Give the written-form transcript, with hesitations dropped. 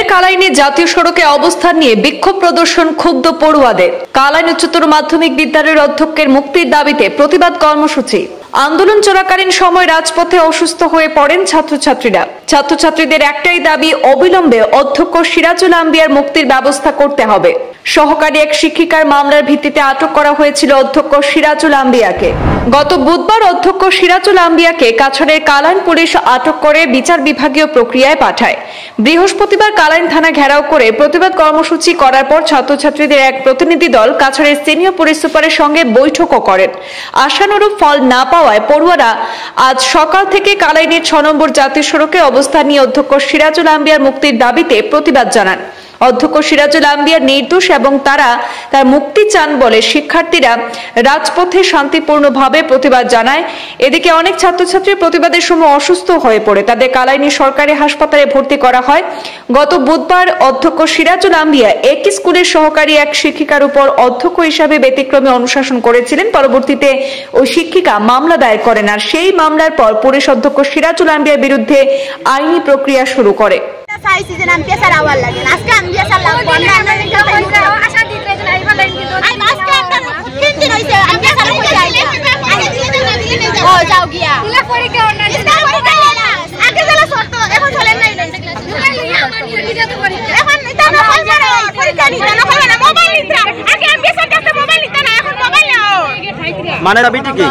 ফের কালাইনে জাতীয় সড়কে অবস্থান নিয়ে বিক্ষোভ প্রদর্শন ক্ষুব্ধ পড়ুয়াদের। কালাইন উচ্চতর মাধ্যমিক বিদ্যালয়ের অধ্যক্ষের মুক্তির দাবিতে প্রতিবাদ কর্মসূচি। আন্দোলন চলাকালীন সময় রাজপথে অসুস্থ হয়ে পড়েন ছাত্রছাত্রীরা। ছাত্রছাত্রীদের একটাই দাবি, অবিলম্বে অধ্যক্ষ সিরাজুল আম্বিয়ার মুক্তির ব্যবস্থা করতে হবে। সহকারী এক শিক্ষিকার মামলার ভিত্তিতে আটক করা হয়েছিল অধ্যক্ষ সিরাজুল আম্বিয়াকে। গত বুধবার অধ্যক্ষ সিরাজুল আম্বিয়াকে কাছাড়ের কালাইন পুলিশ আটক করে বিচার বিভাগীয় প্রক্রিয়ায় পাঠায়। বৃহস্পতিবার কালাইন থানা ঘেরাও করে প্রতিবাদ কর্মসূচি করার পর ছাত্রছাত্রীদের এক প্রতিনিধি দল কাছাড়ের সিনিয়র পুলিশ সুপারের সঙ্গে বৈঠকও করেন। আশানুরূপ ফল না পাওয়ায় পড়ুয়ারা আজ সকাল থেকে কালাইনের 6 নম্বর জাতীয় সড়কে অবস্থান নিয়ে অধ্যক্ষ সিরাজুল আম্বিয়ার মুক্তির দাবিতে প্রতিবাদ জানান। অধ্যক্ষ সিরাজুল আম্বিয়ার নির্দোষ এবং তার মুক্তি চান বলে শিক্ষার্থীরা রাজপথে শান্তিপূর্ণভাবে প্রতিবাদ জানায়। এদিকে অনেক ছাত্রছাত্রী প্রতিবাদের সময় অসুস্থ হয়ে পড়ে তাদের কালাইনি সরকারি হাসপাতালে ভর্তি করা হয়। গত বুধবার অধ্যক্ষ সিরাজুল আম্বিয়া একই স্কুলের সহকারী এক শিক্ষিকার উপর অধ্যক্ষ হিসাবে ব্যতিক্রমী অনুশাসন করেছিলেন। পরবর্তীতে ওই শিক্ষিকা মামলা দায়ের করেন, আর সেই মামলার পর পুলিশ অধ্যক্ষ সিরাজুল আম্বিয়ার বিরুদ্ধে আইনি প্রক্রিয়া শুরু করে। মানে দাবিটি কি?